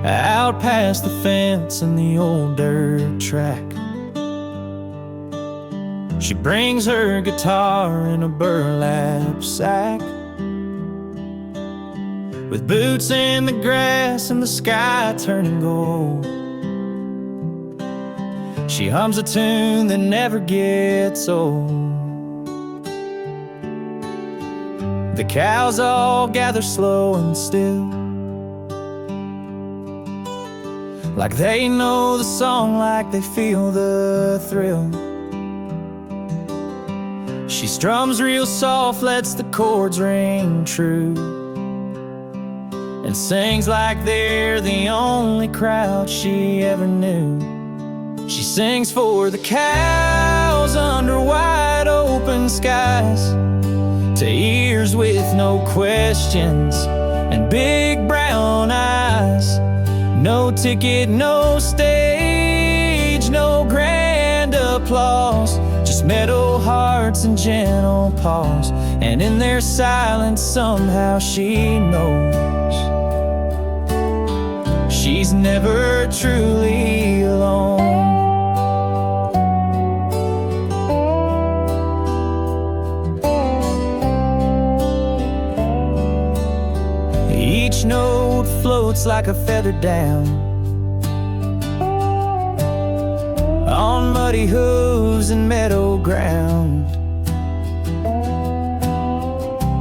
out past the fence and the old dirt track. She brings her guitar in a burlap sack, with boots in the grass and the sky turning gold. She hums a tune that never gets old. The cows all gather slow and still, like they know the song, like they feel the thrill. She strums real soft, lets the chords ring true, and sings like they're the only crowd she ever knew. She sings for the cows under wide open skies, to ears with no questions and big brown eyes. No ticket, no stage, no grand applause, just metal hearts and gentle paws. And in their silence somehow she knows she's never truly alone. Each note floats like a feather down on muddy hooves and meadow ground.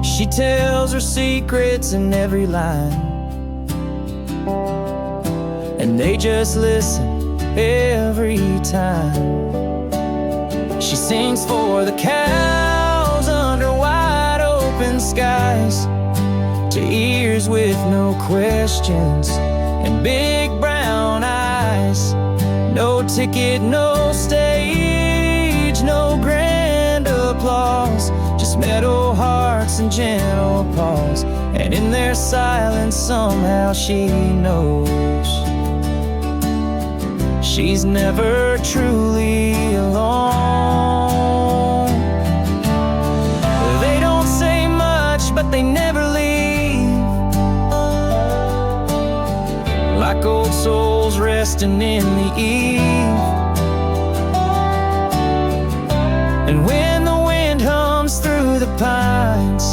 She tells her secrets in every line, and they just listen every time. She sings for the cows under wide open skies, to ears with no questions and big brown eyes. No ticket, no stage, no grand applause, just metal hearts and gentle paws. And in their silence somehow she knows she's never truly alone. They don't say much, but they never leave, like old souls resting in the eve. And when the wind hums through the pines,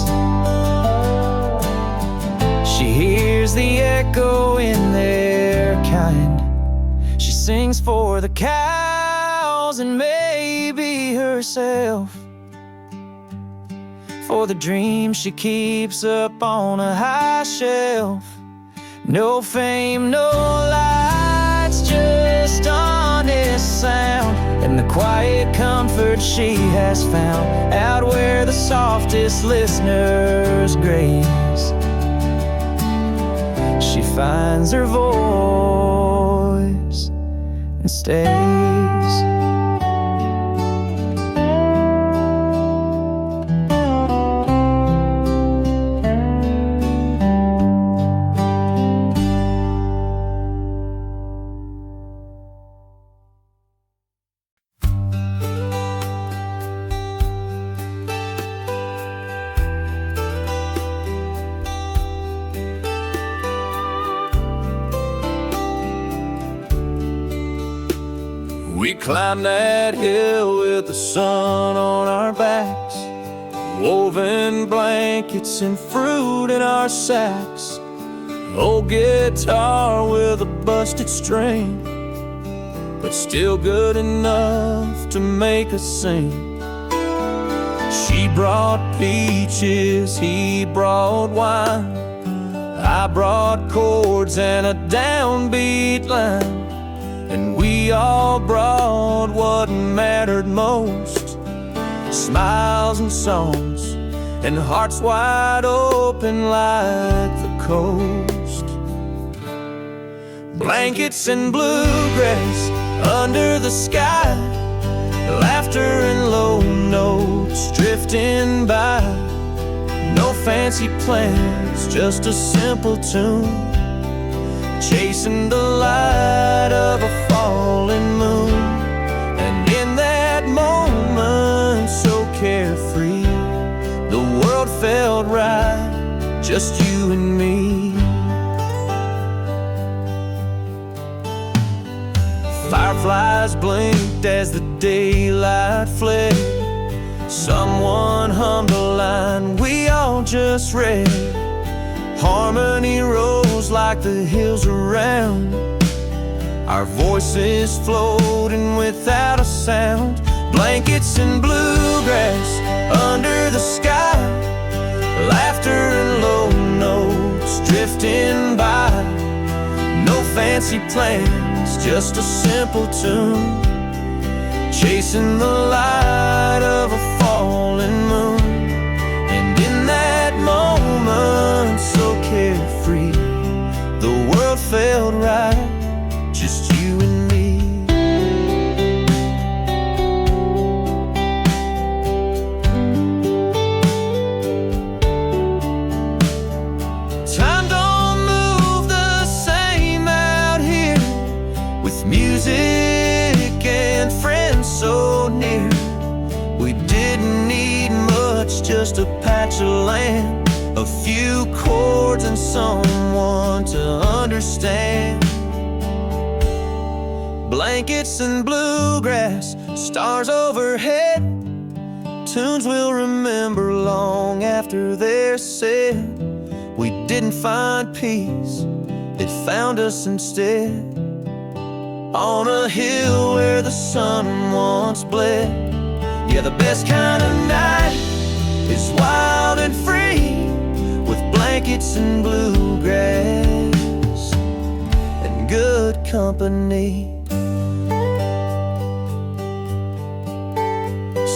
she hears the echo in their kind. She sings for the cows and maybe herself, for the dreams she keeps up on a high shelf. No fame, no lights, just honest sound, and the quiet comfort she has found out where the softest listeners graze. She finds her voice and stays. We climbed that hill with the sun on our backs, woven blankets and fruit in our sacks. Old guitar with a busted string, but still good enough to make us sing. She brought peaches, he brought wine, I brought chords and a downbeat line. And we all brought what mattered most, smiles and songs and hearts wide open like the coast. Blankets and bluegrass under the sky, laughter and low notes drifting by. No fancy plans, just a simple tune, chasing the light of a falling moon. And in that moment, so carefree, the world felt right, just you and me. Fireflies blinked as the daylight fled. Someone hummed a line we all just read. Harmony rose like the hills around, our voices floating without a sound. Blankets and bluegrass under the sky, laughter and low notes drifting by. No fancy plans, just a simple tune, chasing the light of a falling moon. And in that moment, so carefree, the world felt right, just you and me. Time don't move the same out here, with music and friends so near. We didn't need much, just a patch of land, a few chords and someone to understand. Blankets and bluegrass, stars overhead, tunes we'll remember long after they're said. We didn't find peace, it found us instead. On a hill where the sun once bled. Yeah, the best kind of night is wild and free, with blankets and bluegrass and good company.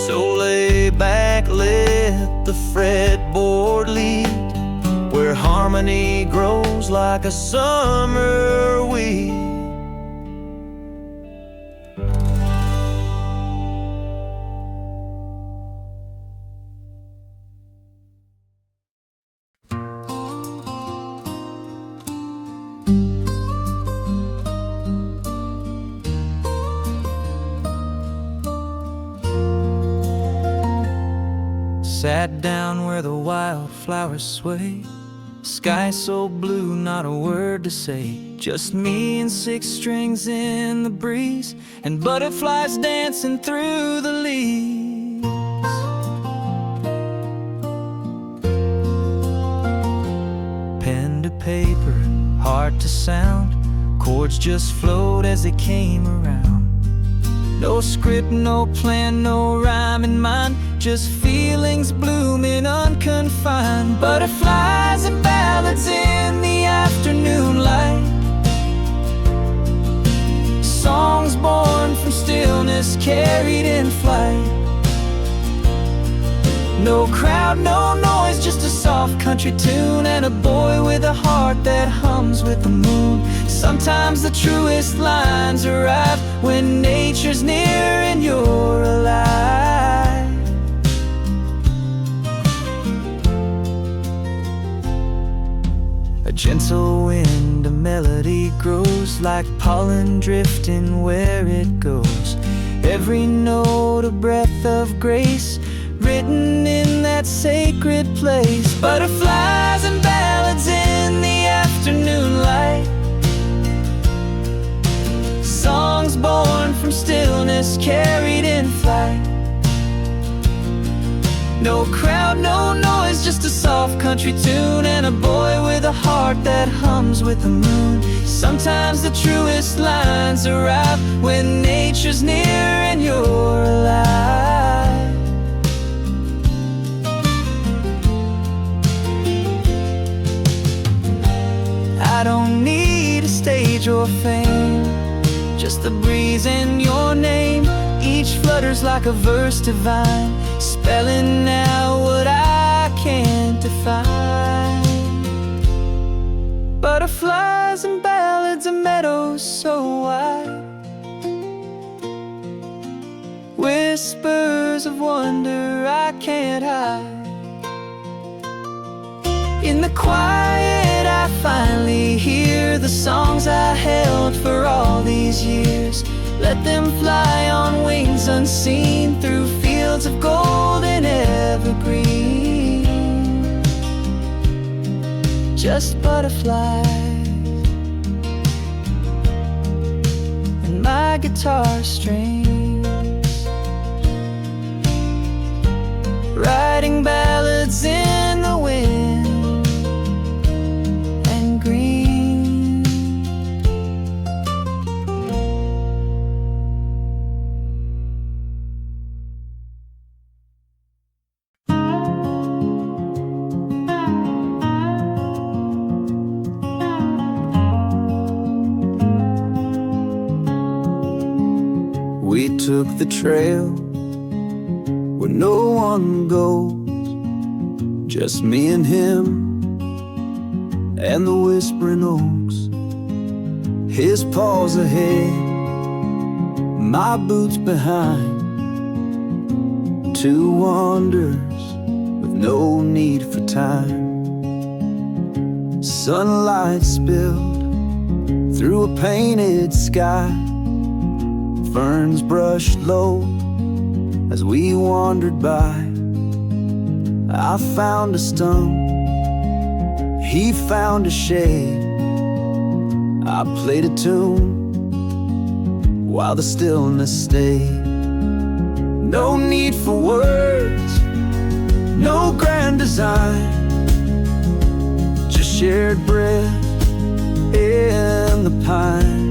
So lay back, let the fretboard lead, where harmony grows like a summer weed. Sat down where the wildflowers sway, sky so blue, not a word to say, just me and six strings in the breeze, and butterflies dancing through the leaves. Pen to paper, heart to sound, chords just flowed as they came around. No script, no plan, no rhyme in mind, just feelings blooming unconfined. Butterflies and ballads in the afternoon light, songs born from stillness carried in flight. No crowd, no noise, just a soft country tune, and a boy with a heart that hums with the moon. Sometimes the truest lines arrive when nature's near and you're alive. A gentle wind, a melody grows, like pollen drifting where it goes. Every note a breath of grace, written in that sacred place. Butterflies and ballads in the afternoon light, songs born from stillness carried in flight. No crowd, no noise, just a soft country tune, and a boy with a heart that hums with the moon. Sometimes the truest lines arrive when nature's near and you're alive. I don't need a stage or fame, just the breeze and your name. Each flutters like a verse divine, spelling out what I can't define. Butterflies and ballads and meadows so wide, whispers of wonder I can't hide. In the quiet I finally hear the songs I held for all these years. Let them fly on wings unseen, through fields of gold and evergreen. Just butterflies and my guitar strings, writing ballads in the wind and green. We took the trail where no one goes, just me and him and the whispering oaks. His paws ahead, my boots behind. Two wanderers with no need for time. Sunlight spilled through a painted sky. Ferns brushed low as we wandered by. I found a stump, he found a shade. I played a tune while the stillness stayed. No need for words, no grand design, just shared breath in the pines.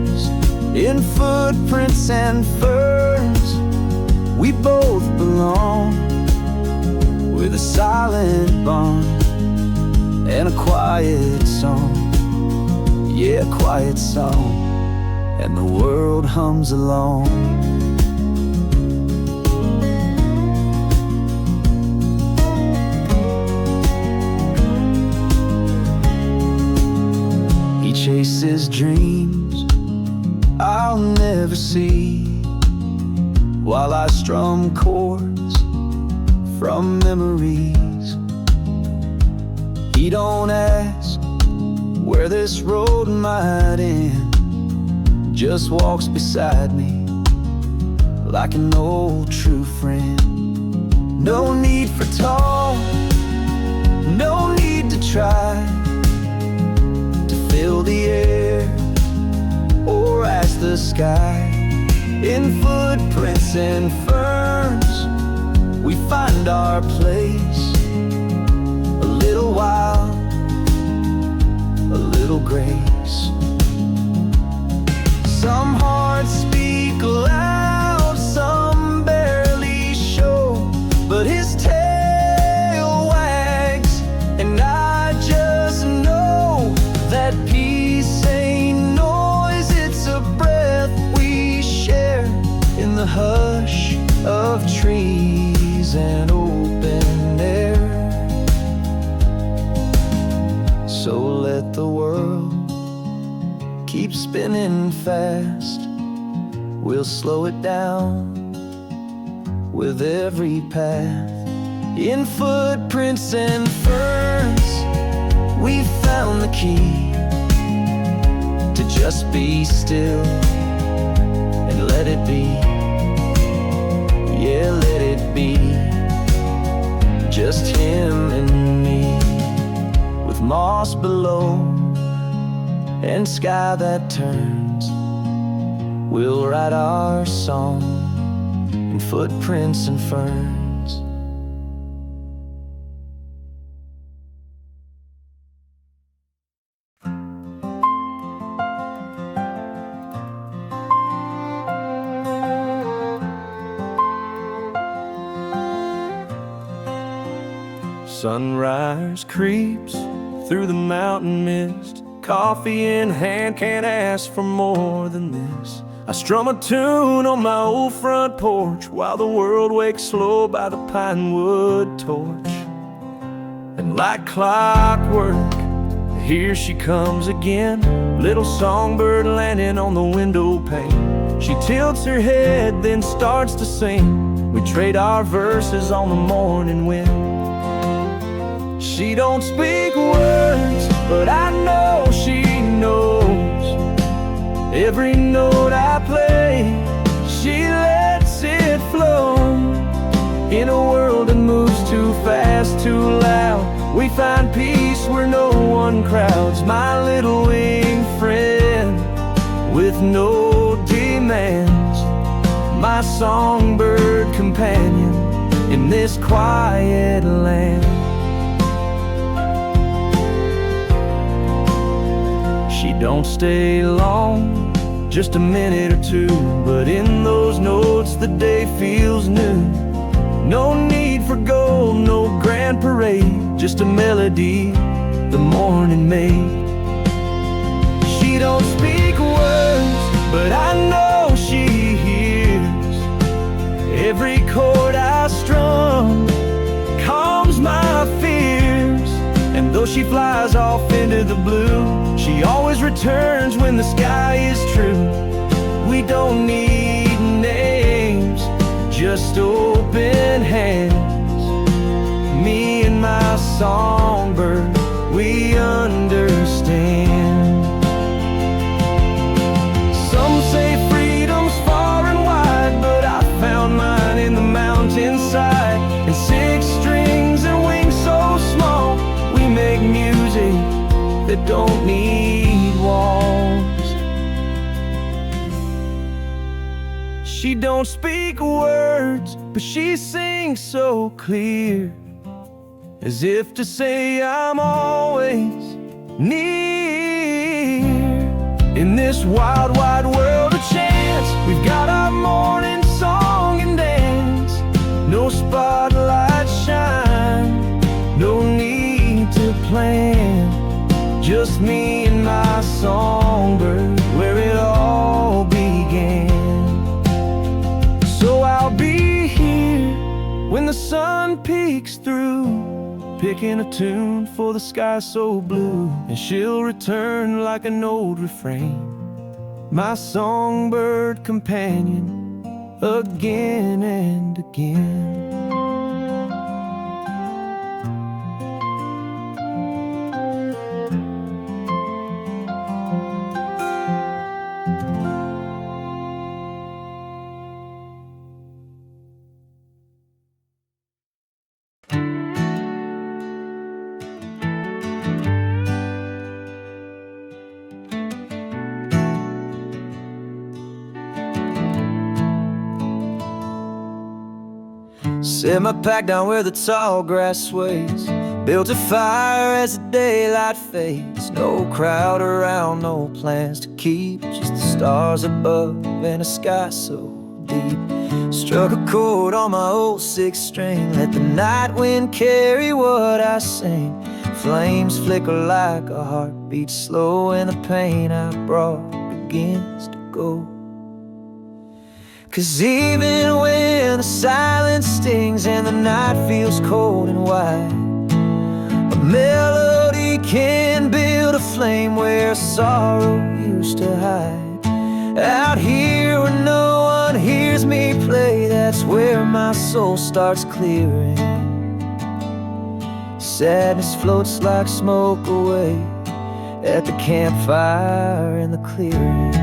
In footprints and ferns, we both belong, with a silent bond and a quiet song. Yeah, a quiet song, and the world hums along. He chases dreams I'll never see, while I strum chords from memories. He don't ask where this road might end, just walks beside me like an old true friend. No need for talk, no need to try to fill the air or ask the sky. In footprints and ferns, we find our place. A little wild, a little grace. Some hearts speak loud, some barely show, but his tail wags, and I just know that peace ain't noise, it's a breath we share in the hush of trees and open air. So let the world keep spinning fast, we'll slow it down with every path. In footprints and ferns, we found the key to just be still and let it be. Yeah, let it be. Just him and me, with moss below and sky that turns. We'll write our song in footprints and ferns. Sunrise creeps through the mountain mist, coffee in hand, can't ask for more than this. I strum a tune on my old front porch while the world wakes slow by the pine wood torch. And like clockwork, here she comes again, little songbird landing on the window pane. She tilts her head, then starts to sing. We trade our verses on the morning wind. She don't speak words, but I know she knows every note I play. She lets it flow in a world that moves too fast, too loud. We find peace where no one crowds. My little winged friend with no demand. demands, my songbird companion in this quiet land. She don't stay long, just a minute or two, but in those notes the day feels new. No need for gold, no grand parade, just a melody the morning made. She don't speak words, but I know she hears every chord I strum, calms my fears. And though she flies off into the blue, she always returns when the sky is true. We don't need names, just open hands. Me and my songbird, we understand. Some say freedom's far and wide, but I found mine in the mountainside. And 6 strings and wings so small, we make music that don't need walls. She don't speak words, but she sings so clear, as if to say I'm always near. In this wild, wide world of chance, we've got our morning song and dance. No spotlight shine, no need to plan, just me and my songbird, where it all began. So I'll be here when the sun peeks through, picking a tune for the sky so blue. And she'll return like an old refrain, my songbird companion, again and again. Set my pack down where the tall grass sways, built a fire as the daylight fades. No crowd around, no plans to keep, just the stars above and a sky so deep. Struck a chord on my old 6-string, let the night wind carry what I sing. Flames flicker like a heartbeat slow, and the pain I brought begins to go. 'Cause even when the silence stings and the night feels cold and wide, a melody can build a flame where sorrow used to hide. Out here where no one hears me play, that's where my soul starts clearing. Sadness floats like smoke away at the campfire in the clearing.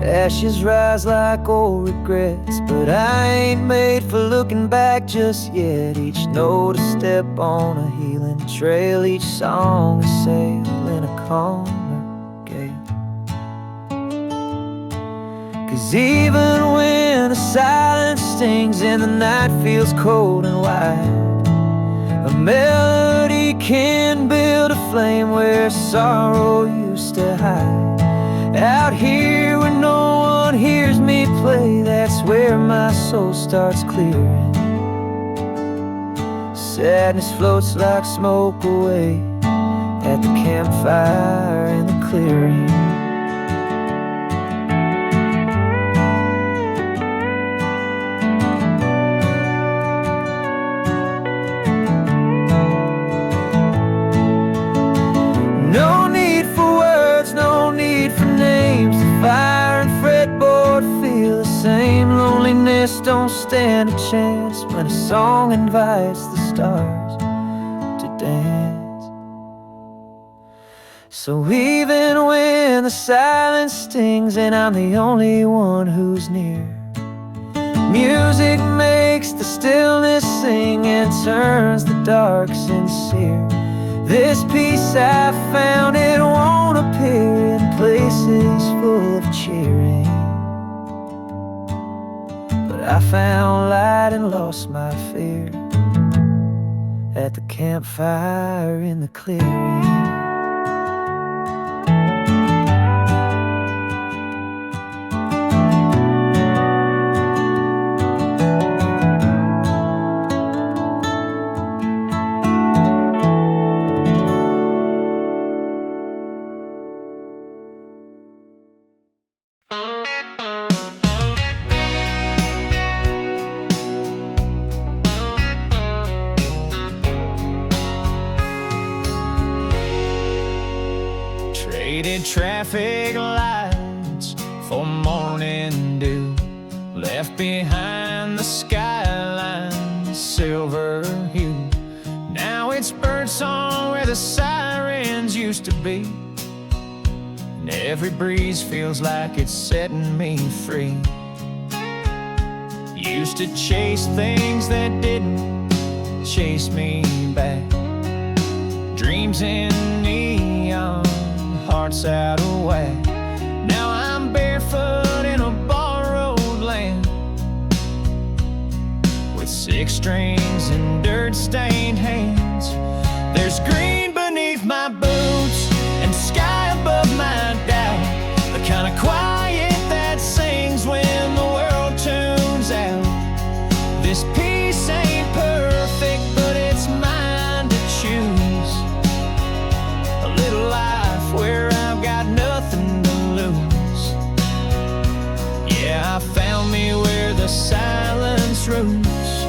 Ashes rise like old regrets, but I ain't made for looking back just yet. Each note a step on a healing trail, each song a sail in a calmer gale. 'Cause even when the silence stings and the night feels cold and wide, a melody can build a flame where sorrow used to hide. Out here where no one hears me play, that's where my soul starts clearing. Sadness floats like smoke away at the campfire in the clearing. No need for words, no need for names. The fire and fretboard feel the same. Loneliness don't stand a chance when a song invites the stars to dance. So even when the silence stings and I'm the only one who's near, music makes makes the stillness sing and turns the dark sincere. This peace I found, it won't appear in places full of cheering. But I found light and lost my fear at the campfire in the clearing. Traded traffic lights for morning dew, left behind the skyline silver hue. Now it's birdsong where the sirens used to be, and every breeze feels like it's setting me free. Used to chase things that didn't chase me back, dreams in neon, hearts out of whack. Now I'm barefoot in a borrowed land, with 6 strings and dirt-stained hands. There's green beneath my boots and sky above my doubt, the kind of quiet that sings when the world tunes out. This peace ain't perfect, but it's mine to choose. A little life where I've got nothing to lose. Yeah, I found me where the silence roots,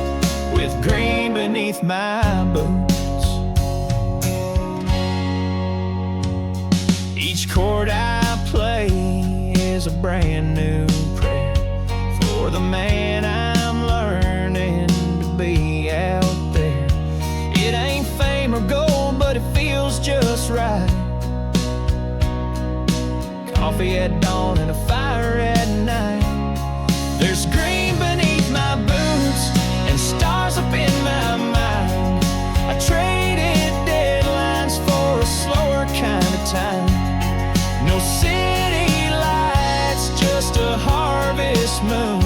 with green beneath my boots. Each chord I play is a brand new prayer for the man I'm learning to be out there. It ain't fame or gold, but it feels just right. Coffee at dawn and a fire at night. There's green beneath my boots and stars up in my mind. I traded deadlines for a slower kind of time. No city lights, just a harvest moon,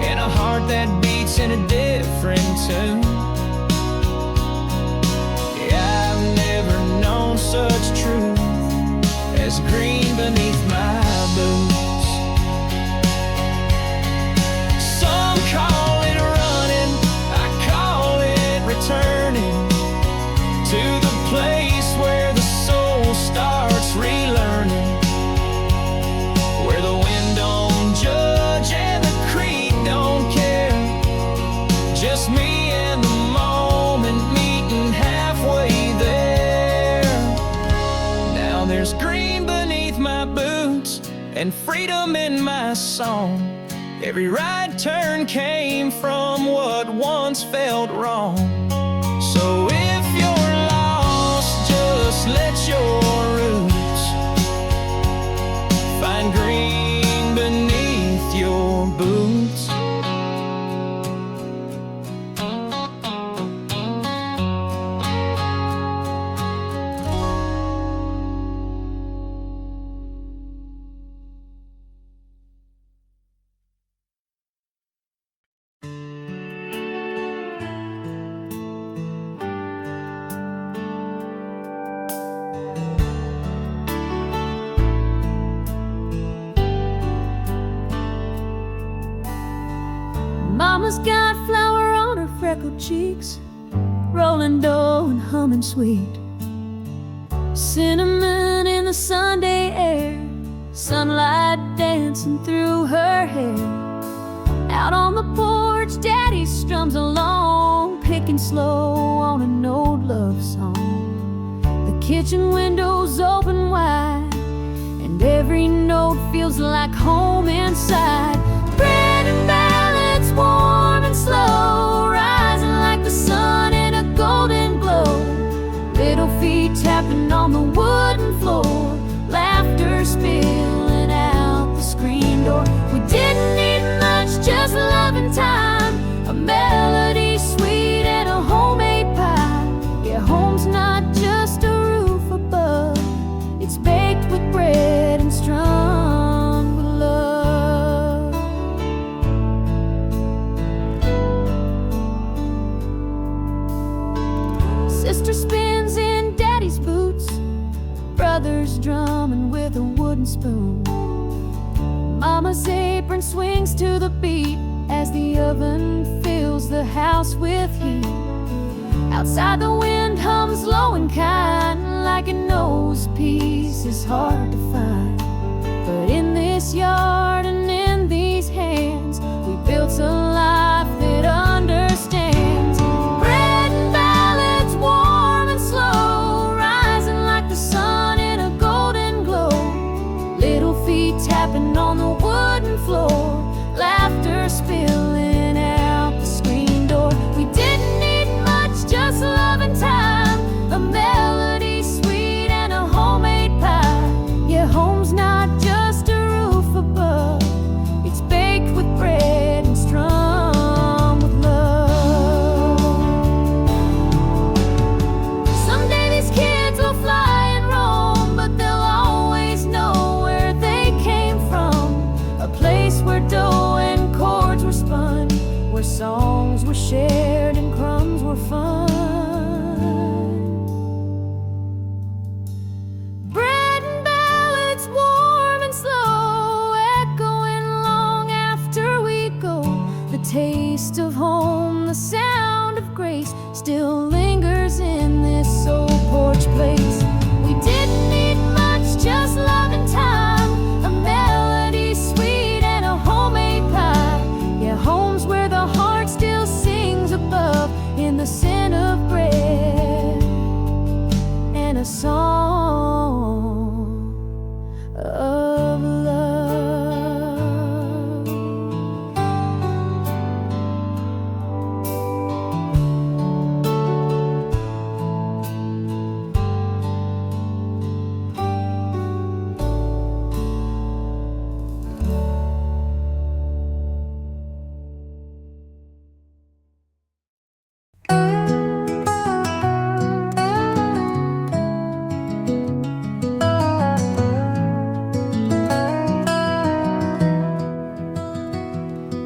and a heart that beats in a different tune. Yeah, I've never known such truth as green beneath my boots. Some call it running, I call it returning to the place where the soul starts relearning, where the wind don't judge and the creek don't care. Just me and the moment meeting halfway there. Now there's green beneath my boots and freedom in my song. Every right turn came from what once felt wrong. So if you're lost, just let your roots find green beneath your boots. Mama's got flour on her freckled cheeks, rolling dough and humming sweet. Cinnamon in the Sunday air, sunlight dancing through her hair. Out on the porch, Daddy strums along, picking slow on an old love song. The kitchen windows open wide, and every note feels like home inside. Bread and ballads, warm and slow, rising like the sun in a golden glow. Little feet tapping on the wooden floor, laughter spilling out the screen door. We didn't need much, just love swings to the beat as the oven fills the house with heat. Outside the wind hums low and kind, like it knows peace is hard to find. But in this yard and in these hands, we built a life that understands. Bread and ballads, warm and slow, rising like the sun in a golden glow. Little feet tapping on the wooden floor, laughter spilling out the screen door. We didn't need much, just love and time, a melody sweet and a homemade pie. Yeah, home's not just a roof above, it's baked with bread and strung with love. Someday these kids will fly and roam, but they'll always know where they came from. A place where dough and chords were spun, where songs were shared and crumbs were fun. Bread and ballads, warm and slow, echoing long after we go. The taste of home, the sound of grace, still lingers in this old porch place. We didn't need much, just love and time, a melody sweet and a homemade pie. Yeah, home's where the heart still sings above, in the scent of bread and a song of love.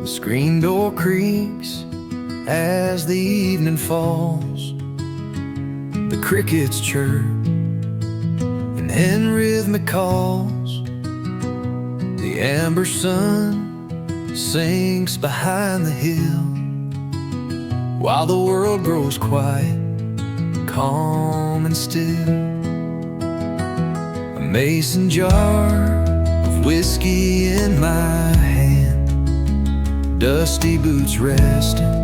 The screen door creaks as the evening falls. The crickets chirp and rhythmic calls. The amber sun sinks behind the hill, while the world grows quiet, calm and still. A mason jar of whiskey in my hand, dusty boots resting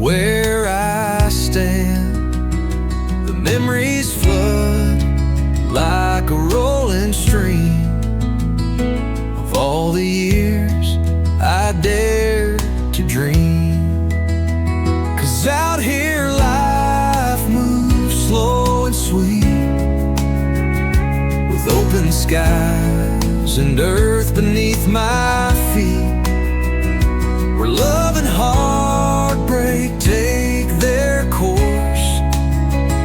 where I stand. The memories flood like a rolling stream of all the years I dared to dream. 'Cause out here life moves slow and sweet, with open skies and earth beneath my feet, where love and heartbreak take their course,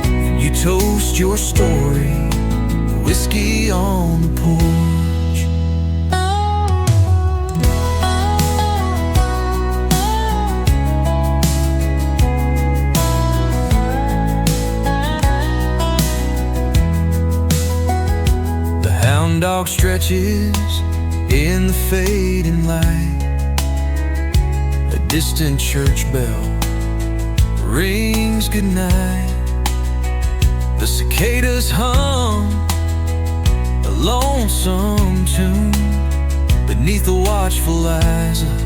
and you toast your story, whiskey on the porch. The hound dog stretches in the fading light. A distant church bell rings goodnight. The cicadas hum a lonesome tune beneath the watchful eyes of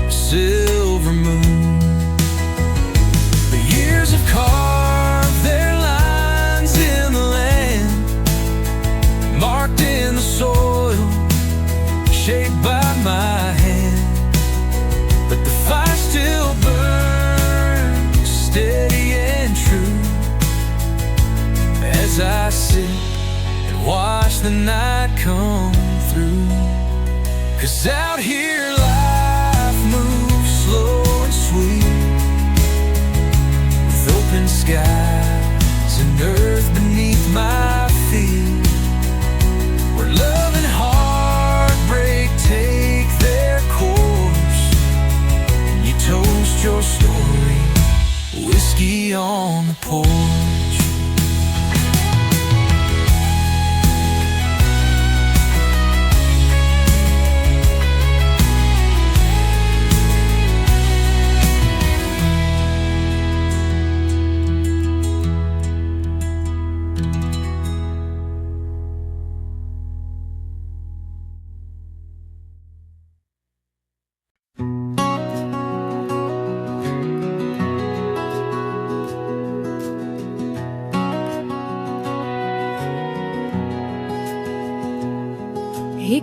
a silver moon. The years have carved their lines in the land, marked in the soil, shaped by my hand. But the fire still burns, steady and true, as I sit and watch the night come through. 'Cause out here life moves slow and sweet, with open skies and earth beneath my feet, where love and heartbreak take their course, and you toast your story, whiskey on the porch.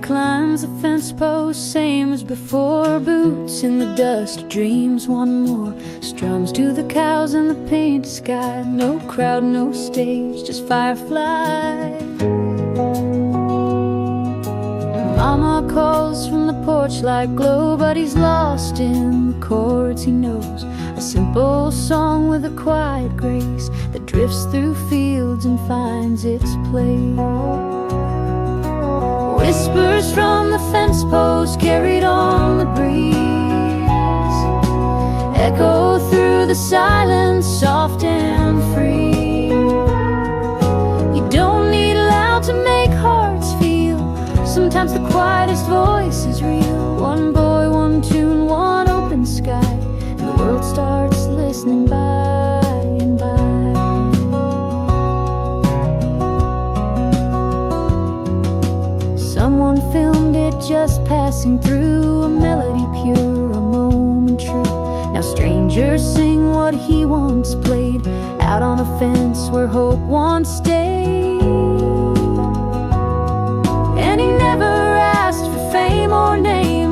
climbs the fence post, same as before. Boots in the dust, dreams one more. Strums to the cows in the painted sky. No crowd, no stage, just fireflies. Mama calls from the porch like glow, but he's lost in the chords he knows. A simple song with a quiet grace that drifts through fields and finds its place. Whispers from the fence post carried on the breeze, echo through the silence, soft and free. You don't need loud to make hearts feel. Sometimes the quietest voice is real. One boy, one tune, one open sky, and the world starts listening by and by. Someone filmed it just passing through, a melody pure, a moment true. Now strangers sing what he once played, out on a fence where hope once stayed. And he never asked for fame or name,